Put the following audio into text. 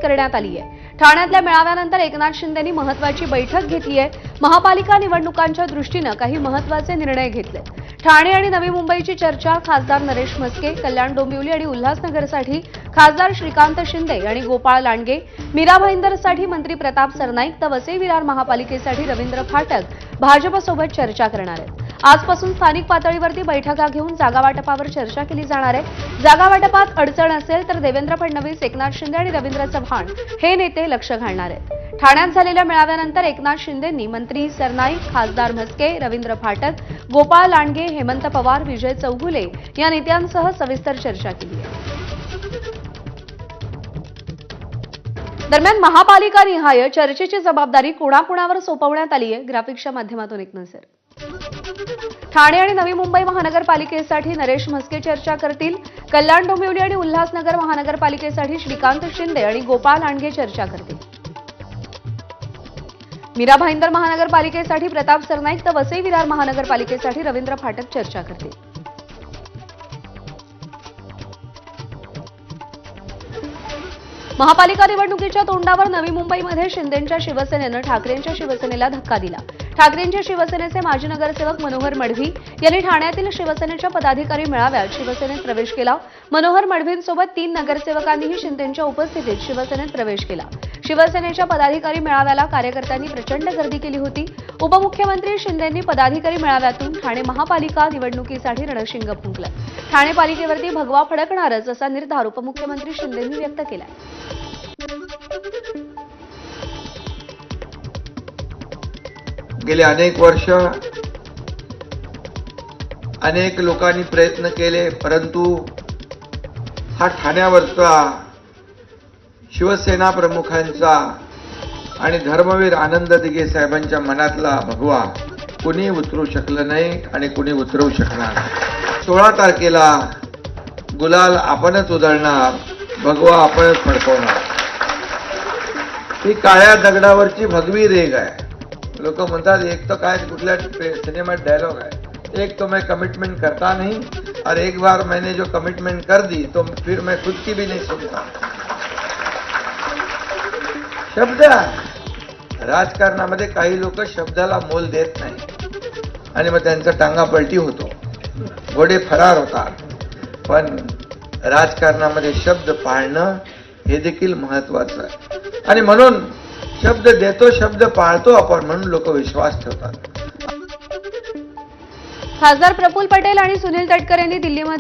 करण्यात आली आहे। ठाण्यातल्या मेळाव्यानंतर एकनाथ शिंदेंनी महत्त्वाची बैठक घेतली आहे। महापालिका निवडणुकांच्या दृष्टीने काही महत्त्वाचे निर्णय घेतले। ठाणे आणि नवी मुंबईची चर्चा खासदार नरेश म्हस्के, कल्याण डोंबिवली आणि उल्हासनगरसाठी खासदार श्रीकांत शिंदे आणि गोपाळ लांडगे, मीरा भाईंदरसाठी मंत्री प्रताप सरनाईक तर वसई विरार महापालिकेसाठी रवींद्र फाटक भाजपसोबत चर्चा करणार आहेत। आजपासून स्थानिक पातळीवरती बैठका घेऊन जागा वाटपावर चर्चा केली जाणार आहे। जागा वाटपात अडचण असेल तर देवेंद्र फडणवीस, एकनाथ शिंदे आणि रवींद्र चव्हाण हे नेते लक्ष घालणार आहेत। ठाण्यात झालेल्या मेळाव्यानंतर एकनाथ शिंदेंनी मंत्री सरनाईक, खासदार म्हस्के, रवींद्र फाटक, गोपाळ लांडगे, हेमंत पवार, विजय चौगुले या नेत्यांसह सविस्तर चर्चा केली आहे। दरम्यान महापालिका निहाय चर्चेची जबाबदारी कोणाकोणावर सोपवण्यात आली आहे, ग्राफिक्सच्या माध्यमातून एक नजर। ठाणे आणि नवी मुंबई महानगरपालिकेसाठी नरेश म्हस्के चर्चा करतील। कल्याण डोंबिवली आणि उल्हासनगर महानगरपालिकेसाठी श्रीकांत शिंदे आणि गोपाळ लांडगे चर्चा करतील। मीरा भाईंदर महानगरपालिकेसाठी प्रताप सरनाईक तर वसई विरार महानगरपालिकेसाठी रवींद्र फाटक चर्चा करतील। महापालिका निवडणुकीच्या तोंडावर नवी मुंबईमध्ये शिंदेंच्या शिवसेनेनं ठाकरेंच्या शिवसेनेला धक्का दिला। ठाकरेंच्या शिवसेनेचे माजी नगरसेवक मनोहर मढवी यांनी ठाण्यातील शिवसेनेच्या पदाधिकारी मेळाव्यात शिवसेनेत प्रवेश केला। मनोहर मढवींसोबत 3 नगरसेवकांनीही शिंदेंच्या उपस्थितीत शिवसेनेत प्रवेश केला। शिवसेनेच्या पदाधिकारी मेळाव्याला कार्यकर्त्यांनी प्रचंड गर्दी केली होती। उपमुख्यमंत्री शिंदेंनी पदाधिकारी मेळाव्यातून ठाणे महापालिका निवडणुकीसाठी रणशिंग फुंकलं। ठाणे पालिकेवरती भगवा फडकणारच असा निर्धार उपमुख्यमंत्री शिंदेंनी व्यक्त केला। गेले अनेक वर्ष अनेक लोकांनी प्रयत्न केले, परंतु हा ठाण्यावरचा शिवसेना प्रमुखांचा आणि धर्मवीर आनंद दिघे साहेबांच्या मनातला भगवा कुणी उतरू शकलं नाही आणि कुणी उतरवू शकणार नाही। 16 तारखेला गुलाल आपणच उधळणार, भगवा आपणच फडकवणार। ही काळ्या दगडावरची भगवी रेग आहे। लोक म्हणतात एक तो काय कुठल्या सिनेमात डायलॉग है, एक तो मैं कमिटमेंट करता नहीं और एक बार मैंने जो कमिटमेंट कर दी तो फिर मैं खुद की भी नहीं सुनता। शब्द राजकारणामध्ये काही लोक शब्दाला मोल देत नाही आणि मग त्यांचा टांगा पलटी होतो, घोडे फरार होतात। पण राजकारणामध्ये शब्द पाळणं हे देखील महत्वाचं आहे आणि म्हणून शब्द देतो, शब्द पाळतो आपण, म्हणून लोक विश्वास ठेवतात। खासदार प्रफुल्ल पटेल आणि सुनील तटकरे यांनी दिल्लीमध्ये